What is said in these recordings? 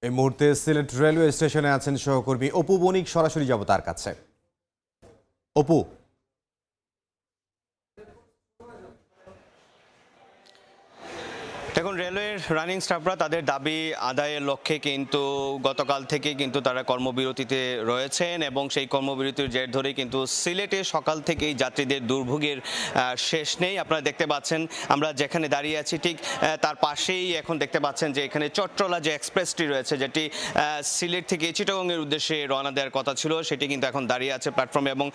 এই মুহূর্তে সিলেট রেলওয়ে স্টেশনে আছেন সহকর্মী অপু বণিক, সরাসরি যাব তার কাছে। অপু, দেখুন, রেলওয়ের রানিং স্টাফরা তাদের দাবি আদায়ের লক্ষ্যে কিন্তু গতকাল থেকে কিন্তু তারা কর্মবিরতিতে রয়েছেন এবং সেই কর্মবিরতির জের ধরেই কিন্তু সিলেটে সকাল থেকেই যাত্রীদের দুর্ভোগের শেষ নেই। আপনারা দেখতে পাচ্ছেন আমরা যেখানে দাঁড়িয়ে আছি ঠিক তার পাশেই এখন দেখতে পাচ্ছেন যে এখানে চট্টলা যে এক্সপ্রেসটি রয়েছে, যেটি সিলেট থেকে চিটাগংয়ের উদ্দেশ্যে রওনা দেওয়ার কথা ছিল, সেটি কিন্তু এখন দাঁড়িয়ে আছে প্ল্যাটফর্মে এবং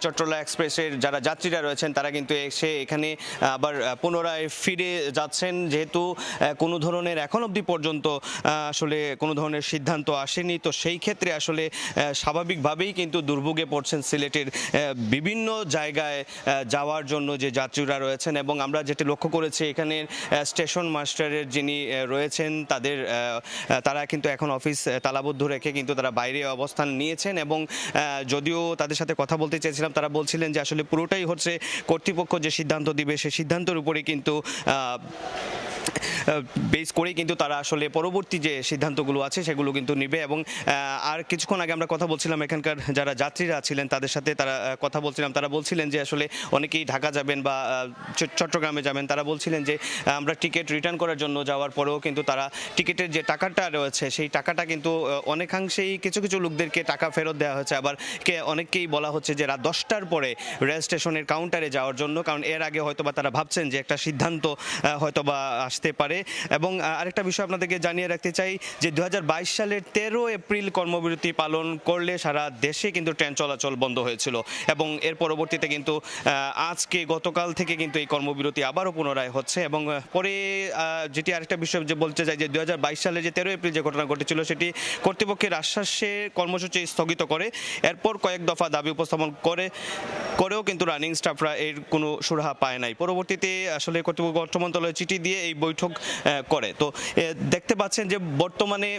চট্টলা এক্সপ্রেসের যারা যাত্রীরা রয়েছেন তারা কিন্তু এসে এখানে আবার পুনরায় ফিরে যাচ্ছেন। যেহেতু কোনো ধরনের এখন অবধি পর্যন্ত আসলে কোনো ধরনের সিদ্ধান্ত আসেনি, তো সেই ক্ষেত্রে আসলে স্বাভাবিকভাবেই কিন্তু দুর্ভোগে পড়ছেন সিলেটের বিভিন্ন জায়গায় যাওয়ার জন্য যে যাত্রীরা রয়েছেন। এবং আমরা যেটি লক্ষ্য করেছি এখানে স্টেশন মাস্টারের যিনি রয়েছেন তারা কিন্তু এখন অফিস তালাবদ্ধ রেখে কিন্তু তারা বাইরে অবস্থান নিয়েছেন এবং যদিও তাদের সাথে কথা বলতে চেয়েছিলাম, তারা বলছিলেন যে আসলে পুরোটাই হচ্ছে কর্তৃপক্ষ যে সিদ্ধান্ত দিবে সেই সিদ্ধান্তের উপরে কিন্তু বেস করেই কিন্তু তারা আসলে পরবর্তী যে সিদ্ধান্তগুলো আছে সেগুলো কিন্তু নেবে। এবং আর কিছুক্ষণ আগে আমরা কথা বলছিলাম এখানকার যারা যাত্রীরা ছিলেন তাদের সাথে, তারা কথা বলছিলাম, তারা বলছিলেন যে আসলে অনেকেই ঢাকা যাবেন বা চট্টগ্রামে যাবেন, তারা বলছিলেন যে আমরা টিকিট রিটার্ন করার জন্য যাওয়ার পরেও কিন্তু তারা টিকিটের যে টাকাটা রয়েছে সেই টাকাটা কিন্তু অনেকাংশেই কিছু কিছু লোকদেরকে টাকা ফেরত দেওয়া হয়েছে, আবার অনেককেই বলা হচ্ছে যে রাত 10টার পরে রেল স্টেশনের কাউন্টারে যাওয়ার জন্য, কারণ এর আগে হয়তোবা তারা ভাবছেন যে একটা সিদ্ধান্ত হয়তোবা আসতে পারে। এবং আরেকটা বিষয় আপনাদেরকে জানিয়ে রাখতে চাই যে 2022 সালের 13 এপ্রিল কর্মবিরতি পালন করলে সারা দেশে কিন্তু ট্রেন চলাচল বন্ধ হয়েছিল এবং এর পরবর্তীতে কিন্তু আজকে গতকাল থেকে কিন্তু এই কর্মবিরতি আবারও পুনরায় হচ্ছে। এবং পরে যেটি আরেকটা বিষয় যে বলতে চাই যে 2022 সালে যে 13 এপ্রিল যে ঘটনা ঘটেছিল সেটি কর্তৃপক্ষের আশ্বাসে কর্মসূচি স্থগিত করে এরপর কয়েক দফা দাবি উপস্থাপন করেও কিন্তু রানিং স্টাফরা এর কোনো সুরাহা পায় নাই। পরবর্তীতে আসলে কর্তৃপক্ষ অর্থ মন্ত্রণালয়ে চিঠি দিয়ে এই বৈঠক করে। তো দেখতে পাচ্ছেন যে বর্তমানে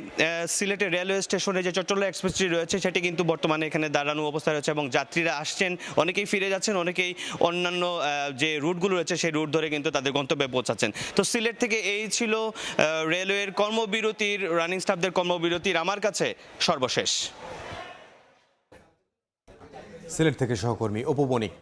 সিলেটের রেলওয়ে স্টেশনে যে চট্টলা এক্সপ্রেসটি রয়েছে সেটি কিন্তু বর্তমানে এখানে দাঁড়ানো অবস্থায় রয়েছে এবং যাত্রীরা আসছেন, অনেকেই ফিরে যাচ্ছেন, অনেকেই অন্যান্য যে রুটগুলো রয়েছে সেই রুট ধরে কিন্তু তাদের গন্তব্যে পৌঁছাচ্ছেন। তো সিলেট থেকে এই ছিল রেলওয়ের কর্মবিরতির, রানিং স্টাফদের কর্মবিরতির আমার কাছে সর্বশেষ। সিলেট থেকে সহকর্মী অপু বণিক।